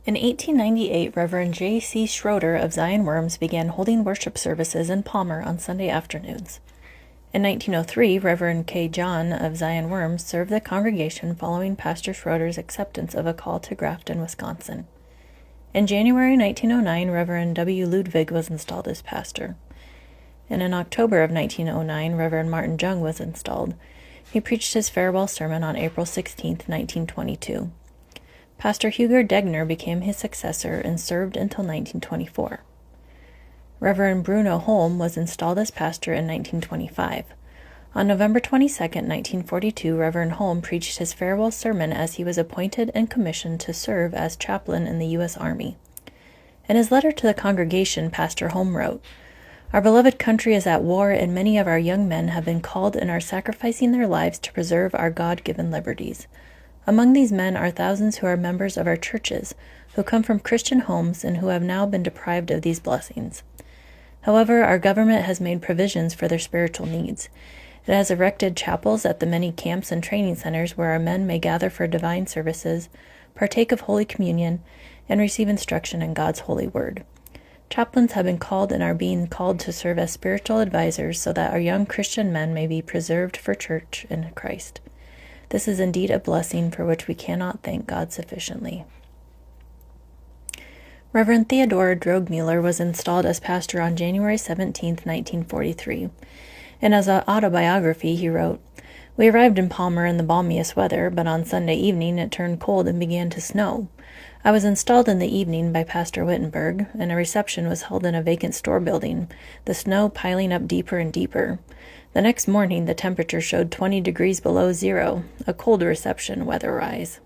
In 1898, Reverend J.C. Schroeder of Zion Worms began holding worship services in Palmer on Sunday afternoons. In 1903, Reverend K. John of Zion Worms served the congregation following Pastor Schroeder's acceptance of a call to Grafton, Wisconsin. In January 1909, Reverend W. Ludwig was installed as pastor. And in October of 1909, Reverend Martin Jung was installed. He preached his farewell sermon on April 16, 1922. Pastor Huger Degner became his successor and served until 1924. Reverend Bruno Holm was installed as pastor in 1925. On November 22, 1942, Reverend Holm preached his farewell sermon as he was appointed and commissioned to serve as chaplain in the U.S. Army. In his letter to the congregation, Pastor Holm wrote, "Our beloved country is at war, and many of our young men have been called and are sacrificing their lives to preserve our God-given liberties. Among these men are thousands who are members of our churches, who come from Christian homes and who have now been deprived of these blessings. However, our government has made provisions for their spiritual needs. It has erected chapels at the many camps and training centers where our men may gather for divine services, partake of Holy Communion, and receive instruction in God's holy word. Chaplains have been called and are being called to serve as spiritual advisors so that our young Christian men may be preserved for church in Christ. This is indeed a blessing for which we cannot thank God sufficiently." Reverend Theodore Drogmuller was installed as pastor on January 17, 1943. And as an autobiography, he wrote, "We arrived in Palmer in the balmiest weather, but on Sunday evening it turned cold and began to snow. I was installed in the evening by Pastor Wittenberg, and a reception was held in a vacant store building, the snow piling up deeper and deeper. The next morning the temperature showed 20 degrees below zero, a cold reception weather-wise."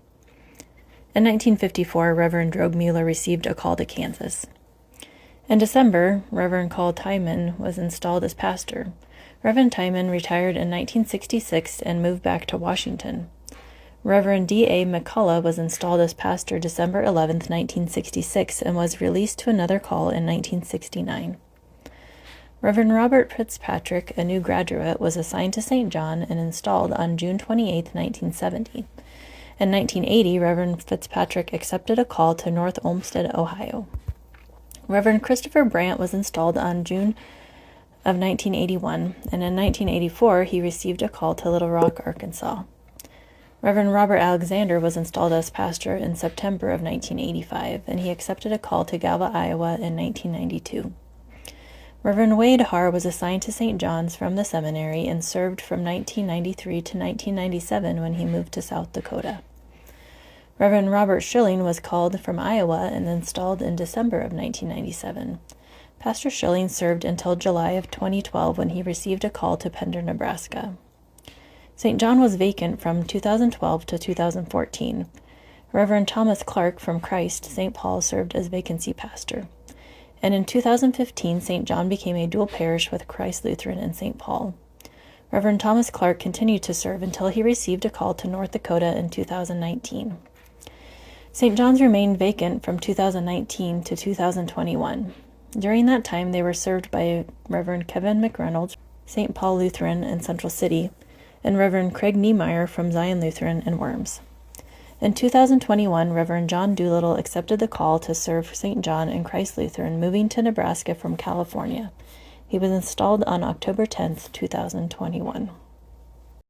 In 1954, Reverend Drogmuller received a call to Kansas. In December, Reverend Carl Tiemann was installed as pastor. Reverend Tiemann retired in 1966 and moved back to Washington. Reverend D.A. McCullough was installed as pastor December 11, 1966, and was released to another call in 1969. Reverend Robert Fitzpatrick, a new graduate, was assigned to St. John and installed on June 28, 1970. In 1980, Reverend Fitzpatrick accepted a call to North Olmsted, Ohio. Reverend Christopher Brandt was installed on June of 1981, and in 1984 he received a call to Little Rock, Arkansas. Reverend Robert Alexander was installed as pastor in September of 1985, and he accepted a call to Galva, Iowa in 1992. Reverend Wade Harr was assigned to St. John's from the seminary and served from 1993 to 1997 when he moved to South Dakota. Reverend Robert Schilling was called from Iowa and installed in December of 1997. Pastor Schilling served until July of 2012 when he received a call to Pender, Nebraska. St. John was vacant from 2012 to 2014. Reverend Thomas Clark from Christ, St. Paul, served as vacancy pastor. And in 2015, St. John became a dual parish with Christ Lutheran and St. Paul. Reverend Thomas Clark continued to serve until he received a call to North Dakota in 2019. St. John's remained vacant from 2019 to 2021. During that time, they were served by Reverend Kevin McReynolds, St. Paul Lutheran in Central City, and Reverend Craig Niemeyer from Zion Lutheran in Worms. In 2021, Reverend John Doolittle accepted the call to serve St. John and Christ Lutheran, moving to Nebraska from California. He was installed on October 10, 2021.